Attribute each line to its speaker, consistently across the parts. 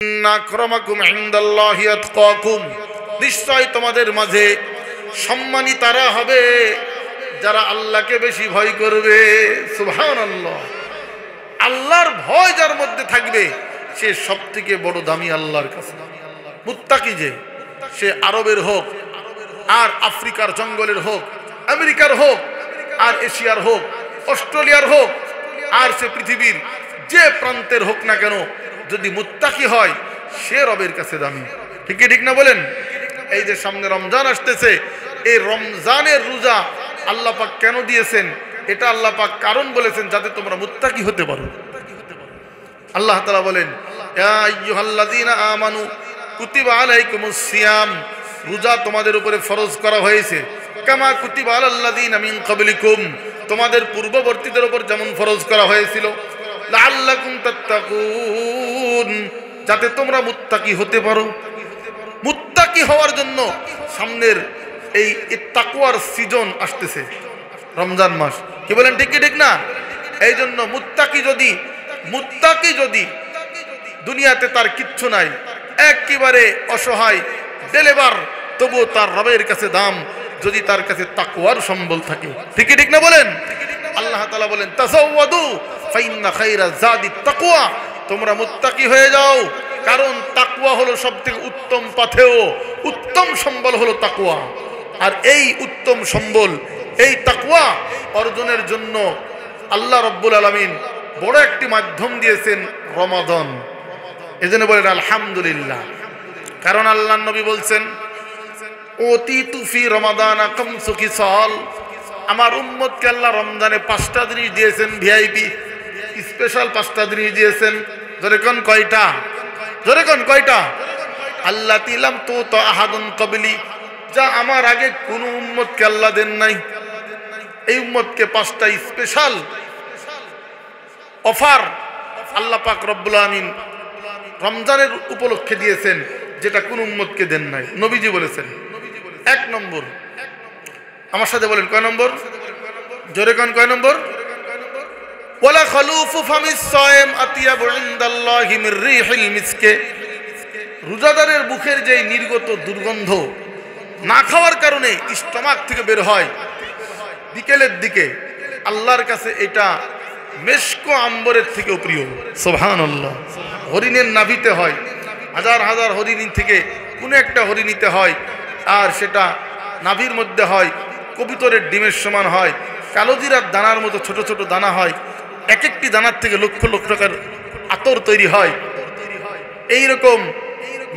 Speaker 1: আক্রামাকুম ইনদাল্লাহি আতকাকুম, নিশ্চয় তোমাদের মাঝে সম্মানী তারা হবে যারা আল্লাহকে বেশি ভয় করবে। সুবহানাল্লাহ। আল্লাহর ভয় যার মধ্যে থাকবে সে সবথেকে বড় দামি আল্লাহর কাছে। মুত্তাকি যে, সে আরবের হোক আর আফ্রিকার জঙ্গলের হোক, আমেরিকার হোক আর এশিয়ার হোক, অস্ট্রেলিয়ার হোক আর সে পৃথিবীর যে প্রান্তের হোক না কেন, যদি মুত্তাকি হয় সে রবের কাছে দামি। ঠিক কি ঠিক না বলেন? এই যে সামনে রমজান আসতেছে, এই রমজানের রোজা আল্লাহ পাক কেন দিয়েছেন? এটা আল্লাহ পাক কারণ বলেছেন যাতে তোমরা মুত্তাকি হতে পারো। আল্লাহ তাআলা বলেন, ইয়া আইয়ুহাল্লাযীনা আমানু কুতিবা আলাইকুমুস সিয়াম, রোজা তোমাদের উপরে ফরজ করা হয়েছে, কামা কুতিবা আলাল্লাযীনা মিন ক্বাবলিকুম, তোমাদের পূর্ববর্তীদের উপর যেমন ফরজ করা হয়েছিল, লাআল্লাকুম তাত্তাকুন, যাতে তোমরা মুত্তাকি হতে পারো। মুত্তাকি হওয়ার জন্য সামনের এই তাকওয়ার সিজন আসতেছে, রমজান মাস। কি বলেন? ঠিক কি ঠিক না? এই জন্য মুত্তাকি যদি দুনিয়াতে তার কিচ্ছু নাই, একেবারে অসহায় ডেলিভার, তবু তার রবের কাছে দাম যদি তার কাছে তাকওয়ার সম্বল থাকে। ঠিক কি ঠিক না বলেন? আল্লাহ তাআলা বলেন, তাযাওয়াদু ফাইন্না খায়রা যাদিত তাকওয়া, তোমরা মুত্তাকি হয়ে যাও, কারণ তাকওয়া হলো সবথেকে উত্তম পাথেয়, উত্তম সম্বল হলো তাকওয়া। আর এই উত্তম সম্বল, এই তাকওয়া অর্জনের জন্য আল্লাহ রাব্বুল আলামিন বড় একটি মাধ্যম দিয়েছেন, রমাদান। এজন্য বলেন আলহামদুলিল্লাহ। কারণ আল্লাহর নবী বলছেন, ওতিতু ফি রমাদানা খামসু খিসাল, আমার উম্মতকে আল্লাহ রমজানে 5টা জিনিস দিয়েছেন, ভিআইপি স্পেশাল 5টা জিনিস দিয়েছেন। জোরে কোন কয়টা? জোরে কোন কয়টা? আল্লাতী লাম তুতা আহাদুন ক্বাবলি, যা আমার আগে কোন উম্মতকে আল্লাহ দেন নাই। এই উম্মতকে 5টা স্পেশাল অফার আল্লাহ পাক রব্বুল আমিন রমজানের উপলক্ষে দিয়েছেন, যেটা কোন উম্মতকে দেন নাই। নবীজি বলেছেন, 1 নম্বর, আমার সাথে বলেন কয় নম্বর? জোরে কোন কয় নম্বর? ওয়ালা খালুফু ফামিস সায়েম আতিয়াবু ইনদাল্লাহি মির রিহিল মিসকে, রোজাদারের মুখের যে নির্গত দুর্গন্ধ না খাওয়ার কারণে স্টমাক থেকে বের হয় বিকেলের দিকে, আল্লাহর কাছে এটা মেশক আম্বরের থেকেও প্রিয়। সুবহানাল্লাহ। হরিণের নাভিতে হয়, হাজার হাজার হরিণ থেকে কোন একটা হরিণীতে হয়, আর সেটা নাভির মধ্যে হয়, কবুতরের ডিমের সমান হয়, কালোজিরার দানার মতো ছোট ছোট দানা হয়, এক একটি দানার থেকে লক্ষ লক্ষ টাকার আতর তৈরি হয়। এইরকম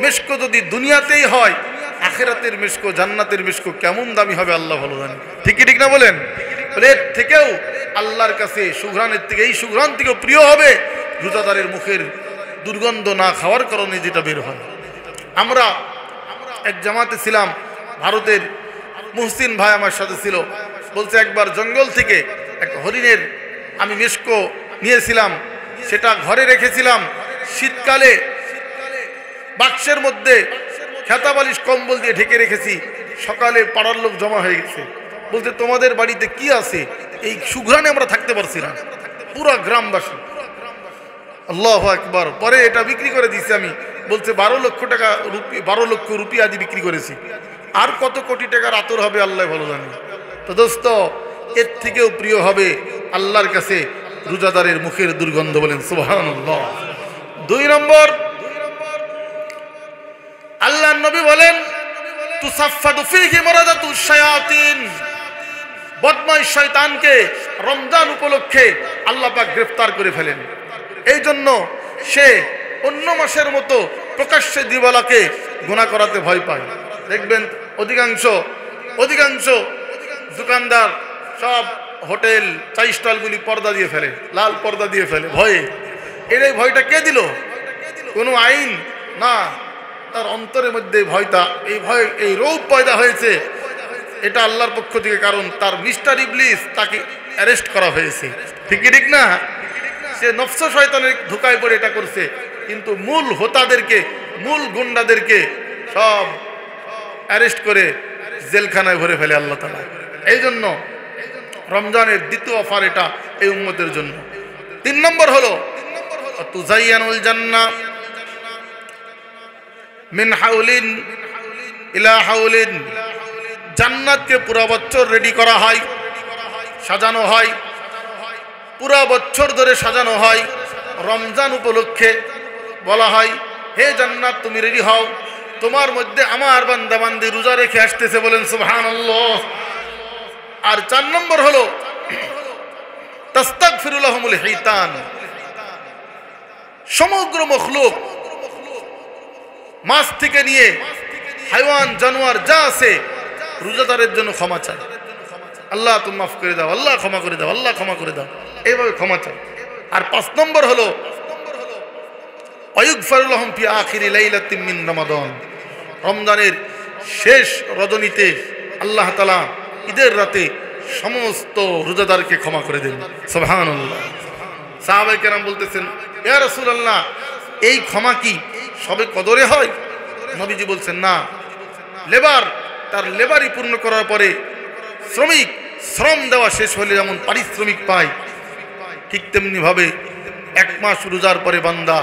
Speaker 1: মেশক যদি দুনিয়াতেই হয়, আখিরাতের মেশক, জান্নাতের মেশক কেমন দামি হবে আল্লাহ ভালো জানেন। ঠিক কি ঠিক না বলেন? এর থেকেও আল্লাহর কাছে সুঘ্রাণের থেকে, এই সুঘ্রাণ থেকেও প্রিয় হবে রোজাদারের মুখের দুর্গন্ধ না খাওয়ার কারণে যেটা বের হয়। আমরা এক জামাতে ছিলাম, ভারতের মুহসিন ভাই আমার সাথে ছিল, বলছে একবার জঙ্গল থেকে এক হরিণের আমি মেশক নিয়েছিলাম, সেটা ঘরে রেখেছিলাম, শীতকালে বাক্সের মধ্যে খেতা বালিশ কম্বল দিয়ে ঢেকে রেখেছি, সকালে পাড়ার লোক জমা হয়ে গেছে, বলতে তোমাদের বাড়িতে কি আছে? এই সুঘ্রাণে আমরা থাকতে পারছি না, পুরা গ্রামবাসী। আল্লাহু আকবার। পরে এটা বিক্রি করে দিয়েছি আমি, বলছে 12 লক্ষ টাকা, 12 লক্ষ রুপি আদি বিক্রি করেছি, আর কত কোটি টাকার আতর হবে আল্লাহ ভালো জানে। তো দোস্ত, এর থেকেও প্রিয় হবে আল্লাহর কাছে রোজাদারের মুখের দুর্গন্ধ। বলেন সুবহানাল্লাহ। 2 নম্বর, আল্লাহর নবী বলেন, তুসাফফাদু ফীহি মারাদাতুশ শায়াতিন, বদমাইশ শয়তানকে রমজান উপলক্ষে আল্লাহ পাক গ্রেফতার করে ফেলেন। এই জন্য সে অন্য মাসের মতো প্রকাশ্যে দিবালাকে গুনাহ করাতে ভয় পায়। দেখবেন অধিকাংশ দোকানদার সব হোটেল, চাই স্টলগুলি পর্দা দিয়ে ফেলে, লাল পর্দা দিয়ে ফেলে ভয়ে। এর এই ভয়টা কে দিল? কোনো আইন না, তার অন্তরের মধ্যে ভয়টা, এই ভয়, এই রৌব পয়দা হয়েছে, এটা আল্লাহর পক্ষ থেকে। কারণ তার মিস্টার ইবলিস, তাকে অ্যারেস্ট করা হয়েছে। ঠিক কি ঠিক না? সে নফস শয়তানের ধোঁকায় পড়ে এটা করছে, কিন্তু মূল হোতাদেরকে, মূল গুন্ডাদেরকে সব অ্যারেস্ট করে জেলখানায় ভরে ফেলে আল্লাহ তাআলা। এই জন্য রমজানের দ্বিতীয় অফার এটা এই উম্মতের জন্য। 3 নম্বর হলো তুজাইয়ানুল জান্নাহ, মিন হাউলিন ইলা হাউলিন, জান্নাতকে পুরা বছর রেডি করা হয়, সাজানো হয়, পুরা বছর ধরে সাজানো হয়। রমজান উপলক্ষে বলা হয়, হে জান্নাত তুমি রেডি হও, তোমার মধ্যে আমার বান্দা বান্দি রোজা রেখে আসতেছে, বলেন সুবহানাল্লাহ। আর 4 নম্বর হলো তাস্তাগফিরু লাহুমুল হিতান, সমগ্র মখলুক মাছ থেকে নিয়ে হাইওয়ান জানোয়ার যা আছে রোজাদারের জন্য ক্ষমা চায়, আল্লাহ তুমি মাফ করে দাও, আল্লাহ ক্ষমা করে দাও, আল্লাহ ক্ষমা করে দাও, এইভাবে ক্ষমা চায়। আর 5 নম্বর হলো ওয়ায়ুগফারু লাহুম ফি আখিরি লাইলাতিন মিন রমাদান, রমজানের শেষ রজনীতে আল্লাহ তাআলা ঈদের রাতে সমস্ত রোজাদারকে ক্ষমা করে দেন। সুবহানাল্লাহ। সাহাবায়ে কেরাম বলতেছেন, ইয়া রাসূলুল্লাহ, এই ক্ষমা কি সবে কদরে হয়? নবীজি বলছেন, না, লেবার তার লেবারই পূর্ণ করার পরে শ্রমিক শ্রম দেওয়া শেষ হলে যেমন পারিশ্রমিক পায়, ঠিক তেমনি ভাবে 1 মাস রোজার পরে বান্দা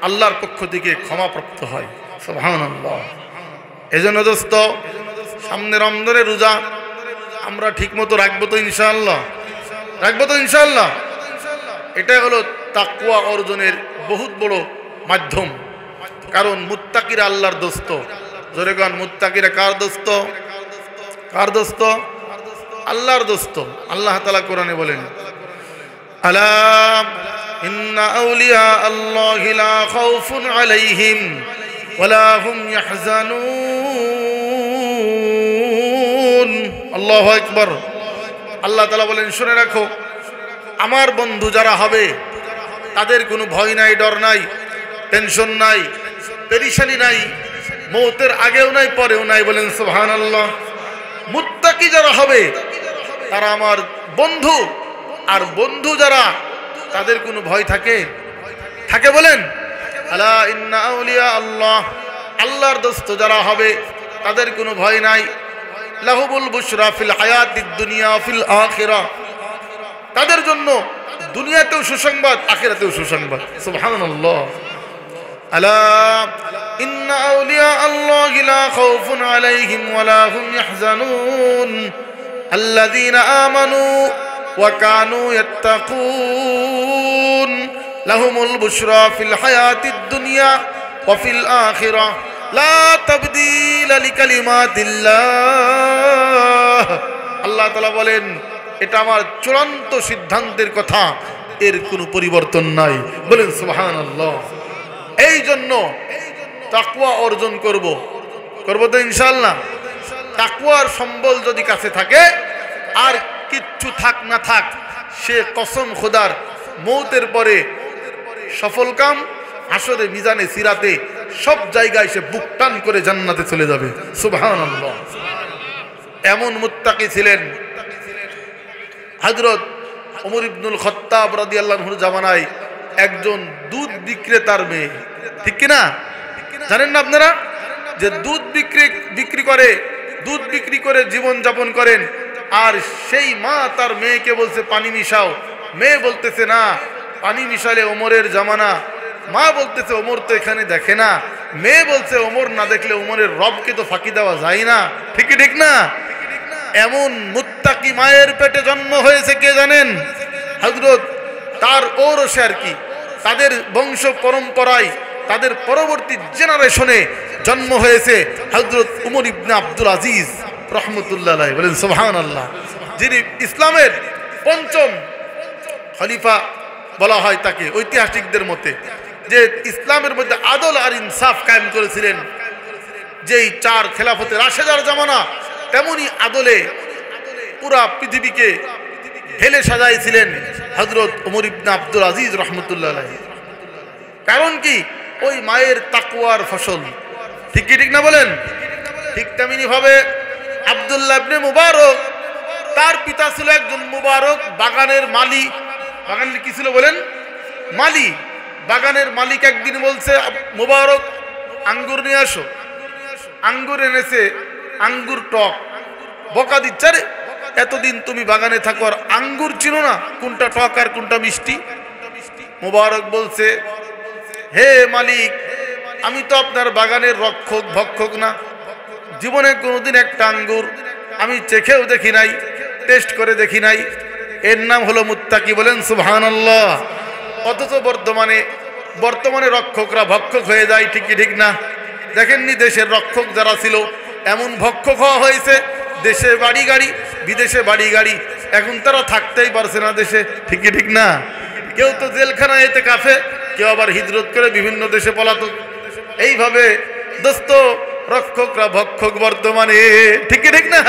Speaker 1: আল্লাহর পক্ষ থেকে ক্ষমাপ্রাপ্ত হয়। সুবহানাল্লাহ। এজন্য দোস্ত, সামনে রমজানের রোজা আমরা ঠিক মতো রাখবো তো ইনশাআল্লাহ? রাখবো তো ইনশাআল্লাহ? এটা হলো তাকওয়া অর্জনের বহুত বড় মাধ্যম। কারণ মুত্তাকিরা আল্লাহর দোস্ত। জোরে গান, মুত্তাকিরা কার দোস্ত? কার দোস্ত? আল্লাহর দোস্ত। আল্লাহ তাআলা কোরআনে বলেন, আলা ইন্না আউলিয়া আল্লাহি লা খাউফুন আলাইহিম ওয়ালা হুম ইয়াহজানুন। আল্লাহু আকবার। আল্লাহ তাআলা বলেন, শুনে রাখো, আমার বন্ধু যারা হবে তাদের কোনো ভয় নাই, ডর নাই, টেনশন নাই, পেরেশানি নাই, মৌতের আগেও নাই, পরেও নাই, বলেন সুবহানাল্লাহ। মুত্তাকি যারা হবে তারা আমার বন্ধু। আর বন্ধু যারা, তাদের কোনো ভয় থাকে? থাকে, বলেন আলা ইন্না আউলিয়া আল্লাহ, আল্লাহর দোস্ত যারা হবে তাদের কোনো ভয় নাই। লাহুমুল বুশরা ফিল হায়াতিদ দুনিয়া ফিল আখিরাহ, তাদের জন্য দুনিয়াতেও সুসংবাদ, আখিরাতেও সুসংবাদ। সুবহানাল্লাহ। আলা ইন্না আউলিয়া আল্লাহি লা খাউফুন আলাইহিম ওয়ালা হুম ইয়াহজানুন আল্লাযীনা আমানু ওয়া কানু ইয়াত্তাকুন লাহুমুল বুশরা ফিল হায়াতিদ দুনিয়া ওয়া ফিল আখিরাহ লা তাবদীলা লিকালিমাতিল্লাহ। আল্লাহ তাআলা বলেন, এটা আমার চূড়ান্ত সিদ্ধান্তের কথা, এর কোনো পরিবর্তন নাই, বলেন সুবহানাল্লাহ। এই জন্য তাকওয়া অর্জন করব তো ইনশাআল্লাহ। তাকওয়ার সম্বল যদি কাছে থাকে, আর কিচ্ছু থাক না থাক, সে কসম খোদার মৌতের পরে সফল কাম, হাসরে মিজানে সিরাতে সব জায়গায় সে বুক টান করে জান্নাতে চলে যাবে। সুবহানাল্লাহ। এমন মুত্তাকি ছিলেন হযরত ওমর ইবনুল খাত্তাব রাদিয়াল্লাহু আনহুর জামানায় একজন দুধ বিক্রেতার মেয়ে, ঠিক কি না? জানেন না আপনারা যে দুধ বিক্রি করে জীবন যাপন করেন, আর সেই মা তার মেয়েকে বলছে পানি মিশাও, মেয়ে বলতেছে না, পানি মিশালে ওমরের জামানা, মা বলতেছে ওমর তো এখানে দেখে না, মেয়ে বলছে ওমর না দেখলে ওমরের রবকে তো ফাঁকি দেওয়া যায় না, ঠিক কি ঠিক না? এমন মুত্তাকি মায়ের পেটে জন্ম হয়েছে কে জানেন? হযরত তার ঔরসে আর কি, তাদের বংশ পরম্পরায়, তাদের পরবর্তী জেনারেশনে জন্ম হয়েছে হযরত উমর ইবনে আব্দুল আজিজ রাহমাতুল্লাহ আলাইহি, বলেন সুবহানাল্লাহ, যিনি ইসলামের ৫ম খলিফা বলা হয় তাকে ঐতিহাসিকদের মতে, যে ইসলামের মধ্যে আদল আর ইনসাফ কায়েম করেছিলেন। যেই ৪ খেলাফতে রাশেদার জামানা, তেমনি আদলে পুরা পৃথিবীকে ঢেলে সাজাইছিলেন হযরত উমর ইবনে আব্দুল আজিজ রাহমাতুল্লাহ আলাইহি। কারণ কি? ওই মায়ের তাকওয়ার ফসল, ঠিক কি ঠিক না বলেন? ঠিক তেমনি ভাবে আব্দুল্লাহ ইবনে মুবারক, তার পিতা ছিল একজন মুবারক বাগানের মালি। বাগানের কি ছিল বলেন? মালি। বাগানের মালিক একদিন বলছে, মুবারক আঙ্গুর নিয়ে আসো। আঙ্গুর এনেছে, আঙ্গুর টক। বকা দিচ্ছে, রে এতদিন তুমি বাগানে থাকো আর আঙ্গুর চিনো না কোনটা টক আর কোনটা মিষ্টি? মুবারক বলছে, হে মালিক, আমি তো আপনার বাগানের রক্ষক ভক্ষক না, জীবনে কোনোদিন একটা আঙ্গুর আমি চেখেও দেখি নাই, টেস্ট করে দেখি নাই। এর নাম হলো মুত্তাকি, বলেন সুবহানাল্লাহ। অথচ বর্তমানে রক্ষকরা ভক্ষক হয়ে যায়, ঠিক কি ঠিক না? দেখেননি দেশের রক্ষক যারা ছিল এমন ভক্ষক হওয়া হয়েছে, দেশে বাড়ি গাড়ি, বিদেশে বাড়ি গাড়ি, এখন তারা থাকতেই পারছে না দেশে, ঠিক কি ঠিক না? কেউ তো জেলখানায় এতে কাফে, কেউ আবার হিজরত করে বিভিন্ন দেশে পলাতক। এইভাবে দোস্ত রক্ষকরা ভক্ষক বর্তমানে, ঠিক কি ঠিক না?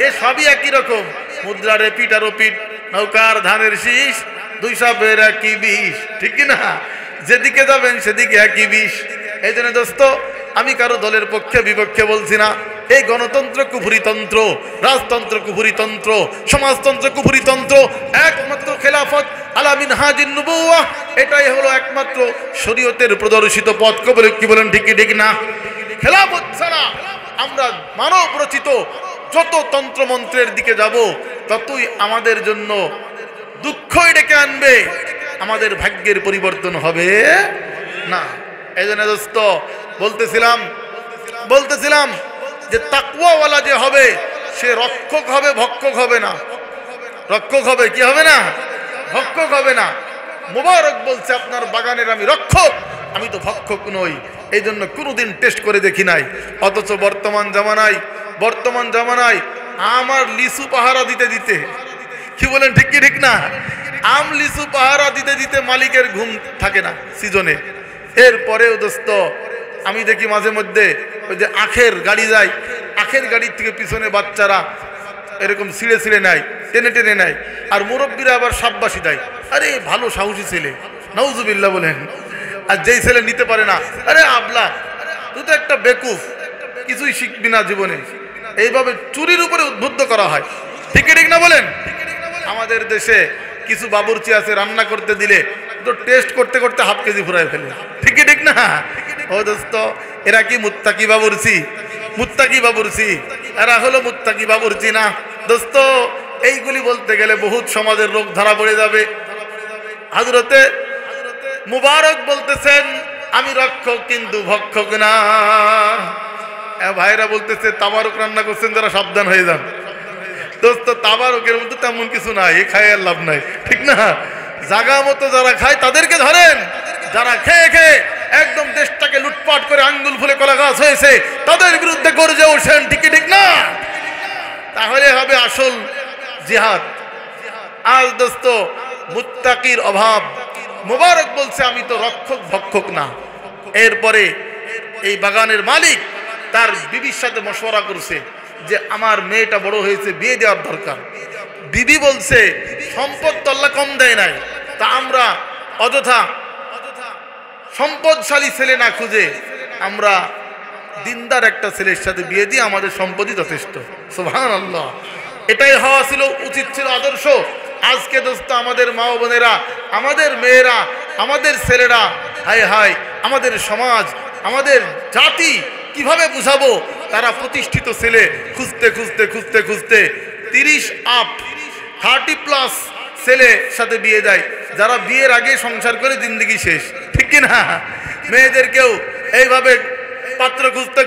Speaker 1: এ সবই একই রকম, মুদ্রার পিঠ আর পিঠ, নৌকার ধানের শীষ, দুই সাপের একই বিষ, ঠিক কি না? যেদিকে যাবেন সেদিকে একই বিষ। এই জন্য দোস্ত আমি কারো দলের পক্ষে বিপক্ষে বলছি না। এই গণতন্ত্র কুফরিতন্ত্র, রাজতন্ত্র কুফরিতন্ত্র, সমাজতন্ত্র কুফরিতন্ত্র, একমাত্র খেলাফত আলা মিনহাজিন নবুওয়াহ, এটাই হলো একমাত্র শরীয়তের প্রদর্শিত পথ। কি বলেন, ঠিক কি ঠিক না? খেলাফত ছাড়া আমরা মানব রচিত যত তন্ত্রমন্ত্রের দিকে যাব ততই আমাদের জন্য দুঃখই ডেকে আনবে, আমাদের ভাগ্যের পরিবর্তন হবে না। এই জন্য দোস্ত বলতেছিলাম যে তাকওয়াওয়ালা যে হবে সে রক্ষক হবে, ভক্ষক হবে না। রক্ষক হবে, কি হবে না? ভক্ষক হবে না। মুবারক বলছে আপনার বাগানের আমি রক্ষক, আমি তো ভক্ষক নই, এই জন্য কোনোদিন টেস্ট করে দেখি নাই। অথচ বর্তমান জামানায় আমার লিচু পাহারা দিতে দিতে, কি বলেন, ঠিক কি ঠিক না? আম লিচু পাহারা দিতে দিতে মালিকের ঘুম থাকে না সিজনে। এরপরেও দোস্ত আমি দেখি মাঝে মধ্যে ওই যে আখের গাড়ি যায়, আখের গাড়ির থেকে পিছনে বাচ্চারা এরকম ছিঁড়ে নেয়, টেনে নেয়, আর মুরব্বীরা আবার সাব্বাসি দেয়, আরে ভালো সাহসী ছেলে, নাউজুবিল্লাহ বলেন। আর যেই ছেলে নিতে পারে না, আরে আবলা, তুই তো একটা বেকুফ, কিছুই শিখবি না জীবনে। এইভাবে চুরির উপরে উদ্বুদ্ধ করা হয়, ঠিক ঠিক না বলেন? আমাদের দেশে কিছু বাবুর্চি আছে, রান্না করতে দিলে তো টেস্ট করতে করতে হাফ কেজি ফুরায় ফেলে, ঠিক ঠিক না? ও দোস্ত, এরা কি মুত্তাকি বাবুর্চি? এরা হলো মুত্তাকি বাবুর্চি না দোস্ত। এইগুলি বলতে গেলে বহুত সমাজের রোগ ধরা পড়ে যাবে। হযরতে মুবারক বলতেছেন আমি রক্ষক কিন্তু ভক্ষক না। ভাইরা বলতেছে তাবারক রান্না করছেন, যারা সাবধান হয়ে যান দোস্ত। তাবারকের মধ্যে তেমন কিছু নাই, এ খায় আর লাভ নাই, ঠিক না? জাগা মতো যারা খায় তাদেরকে ধরেন, যারা খেয়ে খেয়ে একদম দেশটাকে লুটপাট করে আঙ্গুল ফুলে কলা গাছ হয়েছে তাদের বিরুদ্ধে গর্জে ওঠেন, ঠিক ঠিক না? তাহলে হবে আসল জিহাদ। আজ দোস্ত মুত্তাকির অভাব। মুবারক বলছে আমি তো রক্ষক ভক্ষক না। এরপরে এই বাগানের মালিক তার বিবির সাথে মশওয়ারা করছে যে আমার মেয়েটা বড় হয়েছে, বিয়ে দেওয়ার দরকার। বিবি বলছে সম্পদ তো আল্লাহ কম দেয় নাই, তা আমরা অযথা সম্পদশালী ছেলে না খুঁজে আমরা দিনদার একটা ছেলের সাথে বিয়ে দিয়ে আমাদের সম্পদই যথেষ্ট। সুবহানাল্লাহ, এটাই হওয়া উচিত ছিল আদর্শ। আজকে দোস্ত আমাদের মা বোনেরা, আমাদের মেয়েরা, আমাদের ছেলেরা, হায় হায় আমাদের সমাজ, আমাদের জাতি কিভাবে বুঝাবো? তারা প্রতিষ্ঠিত ছেলে খুঁজতে 30+ ছেলের সাথে বিয়ে দেয়, যারা বিয়ের আগে সংসার করে জিন্দেগি শেষ, ঠিক কিনা? মেয়েদেরকেও এইভাবে পাত্র খুঁজতে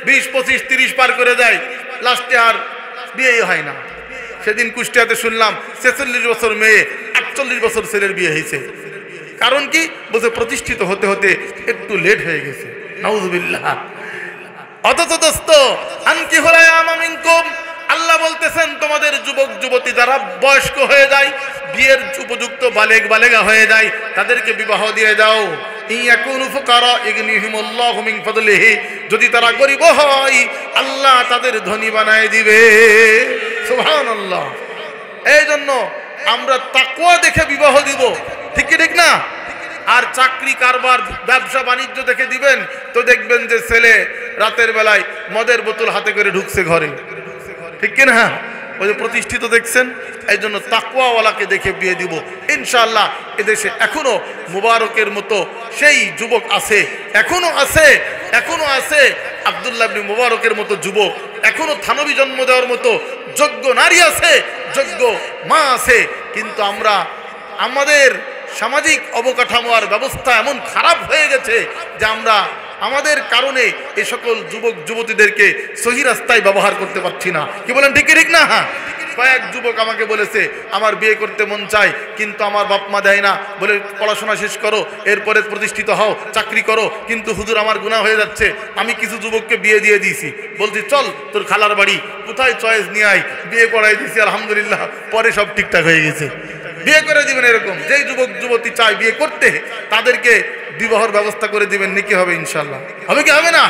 Speaker 1: 20, 25, 30 পার করে দেয়, লাস্টে আর বিয়েই হয় না। সেদিন কুষ্টিয়াতে শুনলাম 46 বছর মেয়ে, 48 বছর ছেলের বিয়ে হয়েছে। কারণ কি? বলছে প্রতিষ্ঠিত হতে হতে একটু লেট হয়ে গেছে। নাউজুবিল্লাহ। অথচ দোস্ত আনকিহুল আয়ামা মিনকুম, আল্লাহ বলতেছেন তোমাদের যুবক যুবতী যারা বয়স্ক হয়ে যায়, বিয়ের উপযুক্ত বালেগা হয়ে যায়, তাদেরকে বিবাহ দিয়ে দাও। ইয়াকুনু ফুকারা ইগনিহিমুল্লাহু মিন ফাদলিহি, যদি তারা গরিব হয় আল্লাহ তাদের ধনী বানায় দিবে। সুবহানাল্লাহ। এই জন্য আমরা তাকওয়া দেখে বিবাহ দিব, ঠিক কি ঠিক না? আর চাকরি কারবার ব্যবসা বাণিজ্য দেখে দিবেন তো দেখবেন যে ছেলে রাতের বেলায় মদের বোতল হাতে করে ঢুকছে ঘরে, ঠিক কিনা? ওই যে প্রতিষ্ঠিত দেখছেন। এই জন্য তাকওয়াওয়ালাকে দেখে বিয়ে দিব ইনশাআল্লাহ। এদেশে এখনো মুবারকের মতো সেই যুবক আছে, এখনো আছে আব্দুল্লাহ ইবনে মুবারকের মতো যুবক, এখনো থানবী জন্ম দেওয়ার মতো যোগ্য নারী আছে, যোগ্য মা আছে। কিন্তু আমরা আমাদের সামাজিক অবকাঠামো আর ব্যবস্থা এমন খারাপ হয়ে গেছে যে আমরা আমাদের কারণে এই সকল যুবক যুবতীদেরকে সহি রাস্তায় ব্যবহার করতে পারছি না। কি বলেন, ঠিক ঠিক না? কয়েক যুবক আমাকে বলেছে আমার বিয়ে করতে মন চায়, কিন্তু আমার বাপ মা দেয় না, বলে পড়াশোনা শেষ করো, এরপরে প্রতিষ্ঠিত হও, চাকরি করো, কিন্তু হুজুর আমার গুনাহ হয়ে যাচ্ছে। আমি কিছু যুবককে বিয়ে দিয়ে দিয়েছি, বলছি চল তোর খালার বাড়ি, কোথায় চয়েস নিয়ে আয়, বিয়ে করাই দিয়েছি আলহামদুলিল্লাহ, পরে সব ঠিকঠাক হয়ে গেছে। বিয়ে করে দিবেন এরকম, যেই যুবক যুবতী চায় বিয়ে করতে তাদেরকে বিবাহের ব্যবস্থা করে দিবেন, নাকি হবে ইনশাল্লাহ? হবে কি হবে না?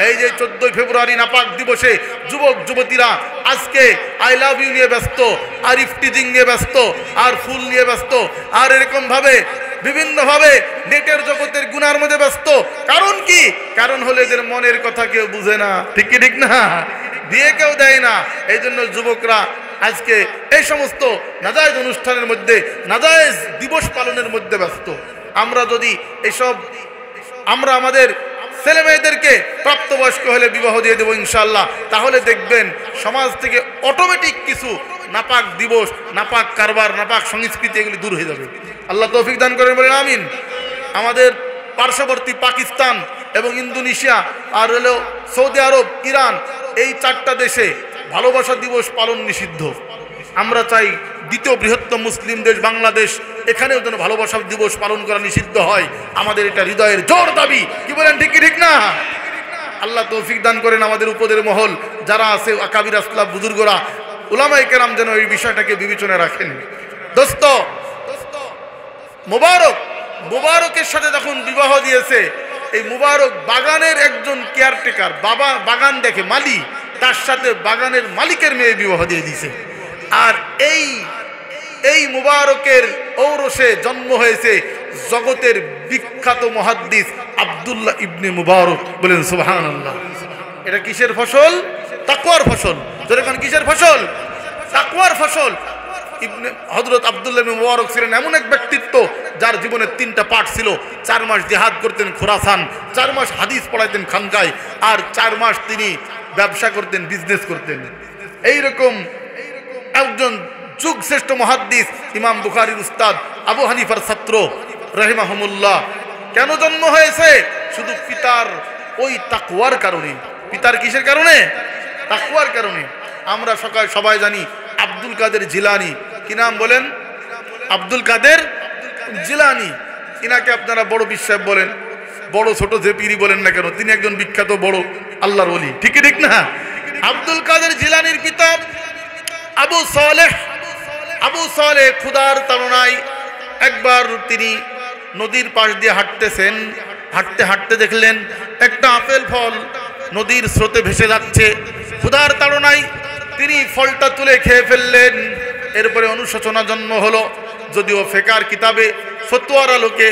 Speaker 1: এই যে 14 ফেব্রুয়ারি নাপাক দিবসে যুবক যুবতীরা আজকে আই লাভ ইউ নিয়ে ব্যস্ত, আর ইফটিজিং নিয়ে ব্যস্ত, আর ফুল নিয়ে ব্যস্ত, আর এরকম ভাবে বিভিন্ন ভাবে নেটের জগতের গুনার মধ্যে ব্যস্ত। কারণ কি? কারণ হলো এদের মনের কথা কেউ বুঝে না, ঠিক কি ঠিক না? বিয়ে কেউ দেয় না। এই জন্য যুবকরা আজকে এই সমস্ত নাজায়েজ অনুষ্ঠানের মধ্যে, নাজায়েজ দিবস পালনের মধ্যে ব্যস্ত। আমরা যদি এসব আমরা আমাদের ছেলে মেয়েদেরকে প্রাপ্তবয়স্ক হলে বিবাহ দিয়ে দেবো ইনশাআল্লাহ, তাহলে দেখবেন সমাজ থেকে অটোমেটিক কিছু নাপাক দিবস, নাপাক কারবার, নাপাক সংস্কৃতি এগুলি দূর হয়ে যাবে। আল্লাহ তৌফিক দান করেন, বলেন আমিন। আমাদের পার্শ্ববর্তী পাকিস্তান এবং ইন্দোনেশিয়া আর হলো সৌদি আরব, ইরান, এই 4টা দেশে ভালোবাসা দিবস পালন নিষিদ্ধ। আমরা চাই দ্বিতীয় বৃহত্তম মুসলিম দেশ বাংলাদেশ, এখানেও যেন ভালোবাসা দিবস পালন করা নিষিদ্ধ হয়। আমাদের এটা হৃদয়ের জোর দাবি। কি বলেন, ঠিক কি ঠিক না? আল্লাহ তৌফিক দান করেন আমাদের উপদের মহল যারা আছে, আকাবির আসলাফ বুজুর্গরা, উলামায়ে কেরাম যেন এই বিষয়টাকে বিবেচনায় রাখেন। দোস্ত, মুবারকের সাথে যখন বিবাহ দিয়েছে, এই মুবারক বাগানের একজন কেয়ারটেকার, বাগান দেখে মালি, তার সাথে বাগানের মালিকের মেয়ে বিবাহ দিয়ে দিয়েছে। আর এই মুবারকের ঔরসে জন্ম হয়েছে জগতের বিখ্যাত মুহাদ্দিস আব্দুল্লাহ ইবনে মুবারক। বলেন সুবহানাল্লাহ। এটা কিসের ফসল? তাকওয়ার ফসল। যেরকম কিসের ফসল? তাকওয়ার ফসল। হযরত আব্দুল্লাহ ইবনে মুবারক ছিলেন এমন এক ব্যক্তিত্ব যার জীবনে 3টা পাঠ ছিল। 4 মাস জিহাদ করতেন খোরাসান, 4 মাস হাদিস পড়াইতেন খানকায়, আর 4 মাস তিনি ব্যবসা করতেন, বিজনেস করতেন। এইরকম একজন যুগ শ্রেষ্ঠ মুহাদ্দিস, ইমাম বুখারীর উস্তাদ, আবু হানিফার ছাত্র রাহিমাহুমুল্লাহ। কেন জন্ম হয়েছে? শুধু পিতার ওই তাকওয়ার কারণে। পিতার কিসের কারণে? তাকওয়ার কারণে। আমরা সবাই জানি আব্দুল কাদের জিলানী। কি নাম বলেন? আব্দুল কাদের জিলানী। ইনাকে আপনারা বড় বিশ্বাস বলেন, বড় ছোট যে পীরই বলেন না কেন, তিনি একজন বিখ্যাত বড় আল্লাহর ওলি, ঠিক ঠিক না? আব্দুল কাদের জিলানীর পিতা আবু সালেহ ক্ষুধার তাড়নায় একবার তিনি নদীর পাশ দিয়ে হাঁটতেছেন। হাঁটতে হাঁটতে দেখলেন একটা আপেল ফল নদীর স্রোতে ভেসে যাচ্ছে। ক্ষুধার তাড়নায় তিনি ফলটা তুলে খেয়ে ফেললেন। এরপরে অনুশোচনা জন্ম হলো। যদিও ফিকহের কিতাবে ফতোয়ার আলোকে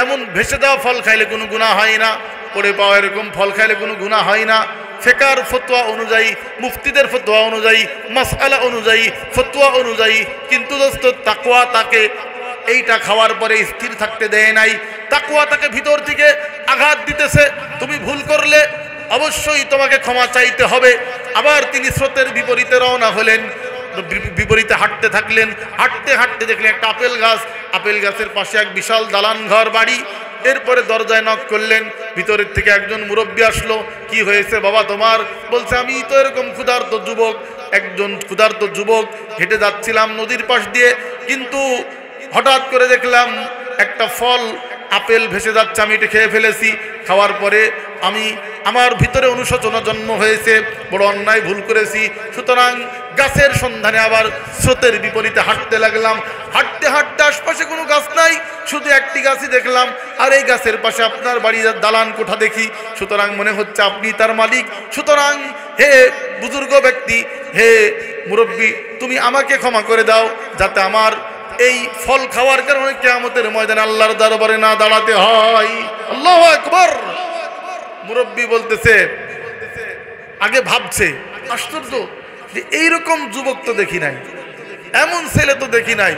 Speaker 1: এমন ভেসে দেওয়া ফল খাইলে কোনো গুনাহ হয় না, পড়ে পাওয়া এরকম ফল খাইলে কোনো গুনাহ হয় না। ফিকহের ফতোয়া অনুযায়ী, মুফতিদের ফতোয়া অনুযায়ী, মাসআলা অনুযায়ী, ফতোয়া অনুযায়ী। কিন্তু দোস্ত, তাকওয়া তাকে এইটা খাওয়ার পরে স্থির থাকতে দেয় নাই। তাকওয়া তাকে ভিতর থেকে আঘাত দিতেছে। তুমি ভুল করলে অবশ্যই তোমাকে ক্ষমা চাইতে হবে। আবার তিনি স্রোতের বিপরীতে রওনা হলেন, বিপরীতে হাঁটতে থাকলেন। হাঁটতে হাঁটতে দেখলেন একটা আপেল গাছ, আপেল গাছের পাশে এক বিশাল দালান ঘর বাড়ি। এরপরে দরজায় নক করলেন, ভিতরের থেকে একজন মুরব্বী আসলো। কি হয়েছে বাবা তোমার? বলছে আমি তো এরকম ক্ষুধার্ত যুবক, একজন ক্ষুধার্ত যুবক, হেঁটে যাচ্ছিলাম নদীর পাশ দিয়ে, কিন্তু হঠাৎ করে দেখলাম একটা ফল আপেল ভেসে যাচ্ছে, আমি এটা খেয়ে ফেলেছি। খাওয়ার পরে আমার ভিতরে অনুশোচনা জন্ম হয়েছে, বড় অন্যায় ভুল করেছি। সুতরাং গাছের সন্ধানে আবার স্রোতের বিপরীতে হাঁটতে লাগলাম। হাঁটতে হাঁটতে আশপাশে কোনো গাছ নাই, শুধু একটি গাছই দেখলাম। আর এই গাছের পাশে আপনার বাড়ির দালান কোঠা দেখি। সুতরাং মনে হচ্ছে আপনি তার মালিক। সুতরাং হে বুজুর্গ ব্যক্তি, হে মুরব্বী, তুমি আমাকে ক্ষমা করে দাও, যাতে আমার এই ফল খাওয়ার কারণে কিয়ামতের ময়দানে আল্লাহর দরবারে না দাঁড়াতে হয়। আল্লাহু আকবার। মুরব্বী বলতেছে, আগে ভাবছে আশ্চর্য যে এইরকম যুবক তো দেখি নাই, এমন ছেলে তো দেখি নাই,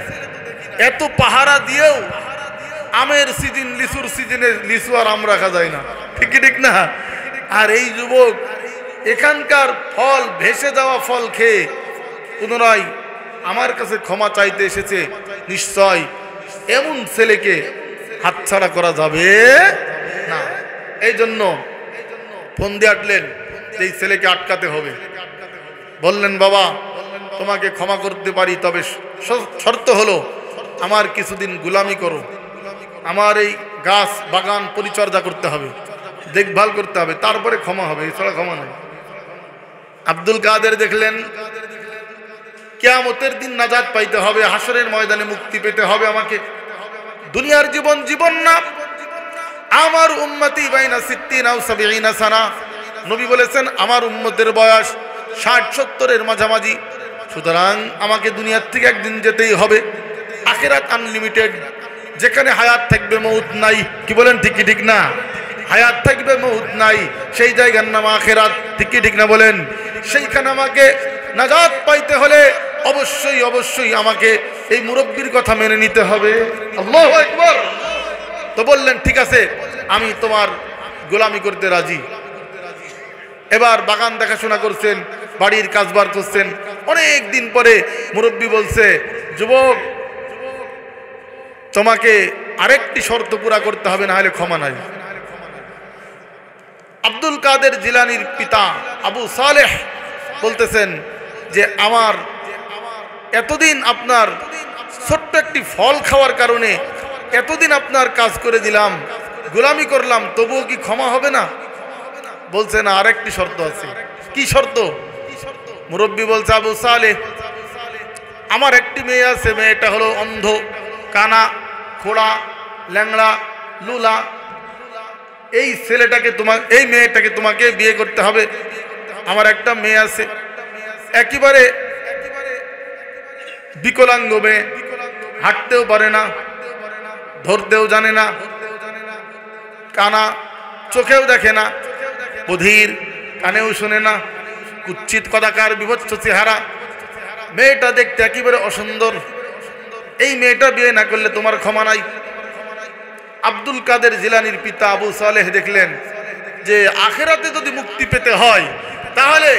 Speaker 1: এত পাহারা দিয়েও আমের সিজন, লিচুর সিজনে লিচু আর আম রাখা যায় না, ঠিক ঠিক না? আর এই যুবক এখানকার ফল, ভেসে যাওয়া ফল খেয়ে পুনরায় আমার কাছে ক্ষমা চাইতে এসেছে। নিশ্চয় এমন ছেলেকে হাতছাড়া করা যাবে না। এই জন্য ফোন দিয়ে আটলেন, এই ছেলেকে আটকাতে হবে। বললেন, বাবা তোমাকে ক্ষমা করতে পারি, তবে শর্ত হলো আমার কিছুদিন গোলামি করো, আমার এই গাছ বাগান পরিচর্যা করতে হবে, দেখভাল করতে হবে, তারপরে ক্ষমা হবে, এছাড়া ক্ষমা নয়। আব্দুল কাদের দেখলেন কিয়ামতের দিন নাজাত পাইতে হবে, হাসরের ময়দানে মুক্তি পেতে হবে আমাকে। দুনিয়ার জীবন জীবন না, আমার উম্মতি বাইনা 60 আও 70 সানা। নবী বলেছেন আমার উম্মতের বয়স 60-70-এর মাঝামাঝি। সুতরাং আমাকে দুনিয়ার থেকে একদিন যেতেই হবে। আখিরাত আনলিমিটেড, যেখানে হায়াত থাকবে মউত নাই। কি বলেন, ঠিক কি ঠিক না? হায়াত থাকবে মউত নাই, সেই জায়গার নাম আখিরাত। ঠিক কি ঠিক না বলেন? সেইখানে আমাকে নাজাত পাইতে হলে অবশ্যই অবশ্যই আমাকে এই মুরব্বির কথা মেনে নিতে হবে। আল্লাহু আকবার। তো বললেন, ঠিক আছে, আমি তোমার গোলামি করতে রাজি। এবার বাগান দেখাশোনা করছেন, বাড়ির কাজবার করছেন। অনেক দিন পরে মুরব্বি বলছে, যুবক তোমাকে আরেকটি শর্ত পুরা করতে হবে, না হলে ক্ষমা নাই। আব্দুল কাদের জিলানীর পিতা আবু সালেহ বলতেছেন যে আমার এতদিন আপনার ছোট্ট একটি ফল খাওয়ার কারণে এতদিন আপনার কাজ করে দিলাম, গোলামি করলাম, তবুও কি ক্ষমা হবে না? বলছে না, আরেকটি শর্ত আছে। কি শর্ত? মুরব্বি বলছে, আবু সালেহ আমার একটি মেয়ে আছে, মেয়েটা হলো অন্ধ, কানা, খোড়া, ল্যাংড়া, লুলা। এই ছেলেটাকে এই মেয়েটাকে তোমাকে বিয়ে করতে হবে। আমার একটা মেয়ে আছে, একেবারে বিকলাঙ্গ মেয়ে, হাঁটতেও পারে না, ধরতেও জানে না, কানা, চোখেও দেখে না, বধির, কানেও শোনে না, কুচ্ছিত কদাকার, বিভৎস চেহারা। মেয়েটা দেখতে একেবারে অসুন্দর। এই মেয়েটা বিয়ে না করলে তোমার ক্ষমা নাই। আব্দুল কাদের জিলানীর পিতা আবু সালেহ দেখলেন যে আখিরাতে যদি মুক্তি পেতে হয় তাহলে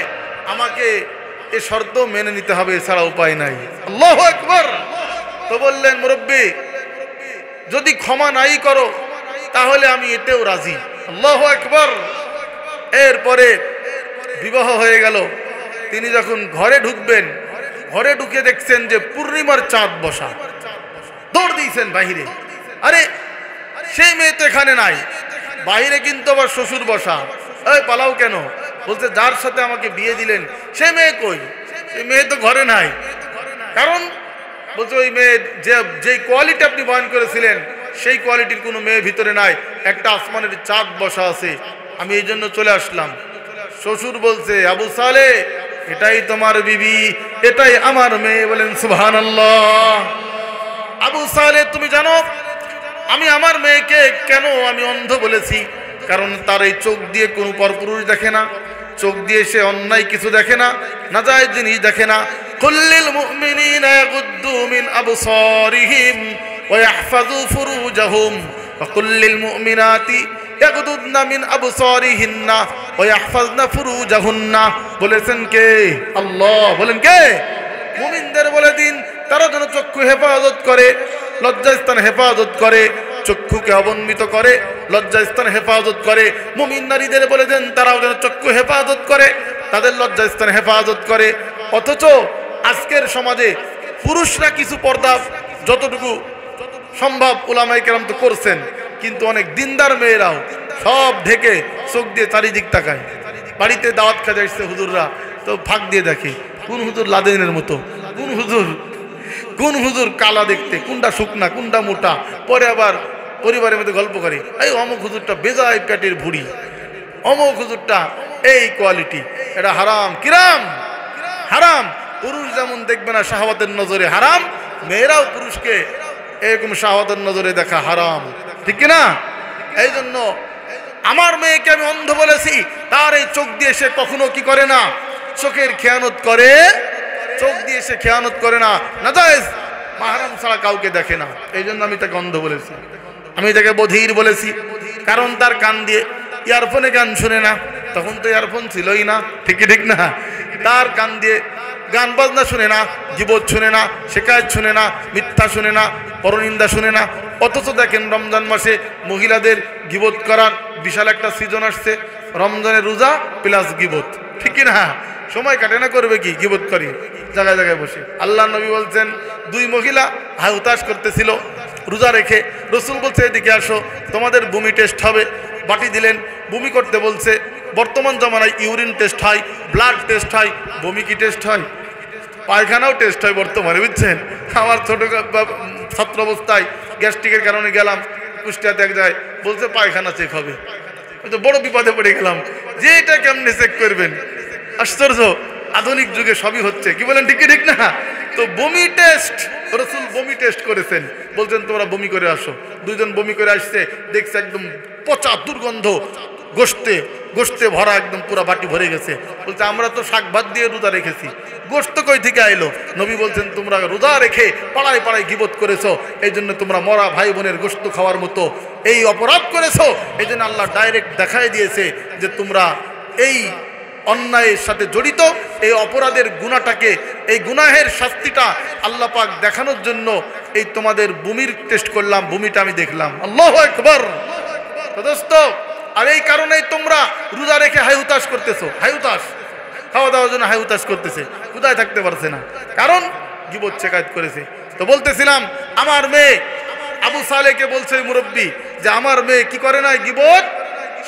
Speaker 1: আমাকে এই শর্ত মেনে নিতে হবে, এছাড়া উপায় নাই। আল্লাহু আকবার। তো বললেন, মুরব্বি যদি ক্ষমা নাই করো তাহলে আমি এতেও রাজি। আল্লাহু আকবার। এরপরে বিবাহ হয়ে গেল। তিনি যখন ঘরে ঢুকবেন, ঘরে ঢুকে দেখছেন যে পূর্ণিমার চাঁদ বসা। দৌড় দিয়েছেন বাহিরে, আরে সেই মেয়ে তো এখানে নাই। বাইরে কিন্তু আবার শ্বশুর বসা। এই পালাও কেন? বলতে, যার সাথে আমাকে বিয়ে দিলেন সে মেয়ে কই? সে মেয়ে তো ঘরে নাই। কারণ বলছে ওই মেয়ে যে কোয়ালিটি আপনি বয়ান করেছিলেন সেই কোয়ালিটির কোনো মেয়ে ভিতরে নাই, একটা আসমানের চাঁদ বসা আছে, আমি এই জন্য চলে আসলাম। শ্বশুর বলছে, আবু সালেহ এটাই তোমার বিবি, এটাই আমার মেয়ে। বলেন সুবহানাল্লাহ। আবু সালেহ তুমি জানো আমি আমার মেয়েকে কেন আমি অন্ধ বলেছি? কারণ তার এই চোখ দিয়ে কোনো পরপুরুষ দেখে না, চোখ দিয়ে সে অন্যায় কিছু দেখে না, নাজায়েজ জিনিস দেখে না। কুল্লিল মুমিনিনা ইয়াগুদ্দু মিন আবসারিহিম ওয়া ইয়াহফাযু ফুরুজাহুম ওয়া কুল্লিল মুমিনাতি ইয়াগুদ্দুনা মিন আবসারিহিন্না ওয়া ইয়াহফাযনা ফুরুজাহুন্না। বলেছেন কে? আল্লাহ। বলেন কে? মুমিনদের বলে দিন তারা যেন চক্ষু হেফাজত করে, লজ্জাস্থান হেফাজত করে, চক্ষুকে অবন্বিত করে, লজ্জাস্থান হেফাজত করে। মুমিন নারীদের বলে দেন তারাও যেন চক্ষু হেফাজত করে, তাদের লজ্জাস্থান হেফাজত করে। অথচ আজকের সমাজে পুরুষরা কিছু পর্দা যতটুকু সম্ভব উলামায়ে কেরাম তো করছেন, কিন্তু অনেক দিনদার মেয়েরাও সব ঢেকে চোখ দিয়ে চারিদিক তাকায়। বাড়িতে দাওয়াত খাজা এসছে হুজুররা, তো ফাঁক দিয়ে দেখে কোন হুজুর লাদেনের মতো, কোন হুজুর কালা দেখতে, কোনটা শুকনা, কোনটা মোটা। পরে আবার পরিবারের মধ্যে গল্প করে, এই অমুক হুজুরটা বেজায় পেটের ভুড়ি, অমুক হুজুরটা এই কোয়ালিটি। এটা হারাম। কিরাম হারাম। পুরুষ যেমন দেখবে না শাহওয়াতের নজরে হারাম, মেয়েরাও পুরুষকে এরকম শাহওয়াতের নজরে দেখা হারাম। ঠিক কিনা? এই জন্য আমার মেয়েকে আমি অন্ধ বলেছি, তার এই চোখ দিয়ে সে কখনো কি করে না, চোখের খেয়ানত করে, চোখ দিয়ে সে খেয়ানত করে না, নাজায়েজ মাহরাম ছাড়া কাউকে দেখে না। এই জন্য আমি তাকে অন্ধ বলেছি, আমি তাকে বধির বলেছি। কারণ তার কান দিয়ে ইয়ারফোনে গান শুনে না, তখন তো ইয়ারফোন ছিলই না। ঠিক ঠিক না? তার কান দিয়ে গান বাজনা শুনে না, গীবত শুনে না, শিকায়ত শুনে না, মিথ্যা শুনে না, পরনিন্দা শুনে না। অথচ দেখেন রমজান মাসে মহিলাদের গীবত করার বিশাল একটা সিজন আসছে। রমজানের রোজা প্লাস গীবত, ঠিক কি না? সময় কাটে না, করবে কি? গীবত করি জায়গায় জায়গায় বসে। আল্লাহ নবী বলছেন, দুই মহিলা হাউতাশ করতেছিল রোজা রেখে। রসুল বলছে, এদিকে আসো, তোমাদের বমি টেস্ট হবে। বাটি দিলেন, বমি করতে বলছে। বর্তমান জমানায় ইউরিন টেস্ট হয়, ব্লাড টেস্ট হয়, বমি কি টেস্ট হয়? পায়খানাও টেস্ট হয় বর্তমানে, বুঝছেন? আমার ছোট ছাত্র অবস্থায় গ্যাস্ট্রিকের কারণে গেলাম কুষ্টিয়াতে এক জায়গায়, বলছে পায়খানা চেক হবে। তো বড় বিপদে পড়ে গেলাম যে এটা কেমনে চেক করবেন? আশ্চর্য, আধুনিক যুগে সবই হচ্ছে, কি বলেন? ঠিক ঠিক না? তো বমি টেস্ট, রসুল বমি টেস্ট করেছেন, বলছেন তোমরা বমি করে আসো। দুইজন বমি করে আসছে, দেখছে একদম পচা দুর্গন্ধ, গোস্তে গোস্তে ভরা, একদম পুরো বাটি ভরে গেছে। বলছে আমরা তো শাক ভাত দিয়ে রোজা রেখেছি, গোস্ত কই থেকে আইলো? নবী বলছেন, তোমরা রোজা রেখে পাড়ায় পাড়ায় গীবত করেছো, এই জন্য তোমরা মরা ভাই বোনের গোস্ত খাওয়ার মতো এই অপরাধ করেছো। এই জন্য আল্লাহ ডাইরেক্ট দেখাই দিয়েছে যে তোমরা এই অন্যায়ের সাথে জড়িত, এই অপরাধের গুনাহটাকে, এই গুনাহের শাস্তিটা আল্লাহ পাক দেখানোর জন্য এই তোমাদের বমির টেস্ট করলাম, বমিটা আমি দেখলাম। আল্লাহু আকবার। দোস্ত, আর এই কারণেই তোমরা রোজা রেখে হাইহুতাশ করতেছো। হাইহুতাশ, খাওয়া দাওয়ার জন্য হাইহুতাশ করতেছে, কোথায় থাকতে পারছে না, কারণ গীবত শিকায়ত করেছে। তো বলতেছিলাম, আমার মেয়ে আবু সালেহকে বলছে মুরব্বী যে আমার মেয়ে কি করে না, গীবত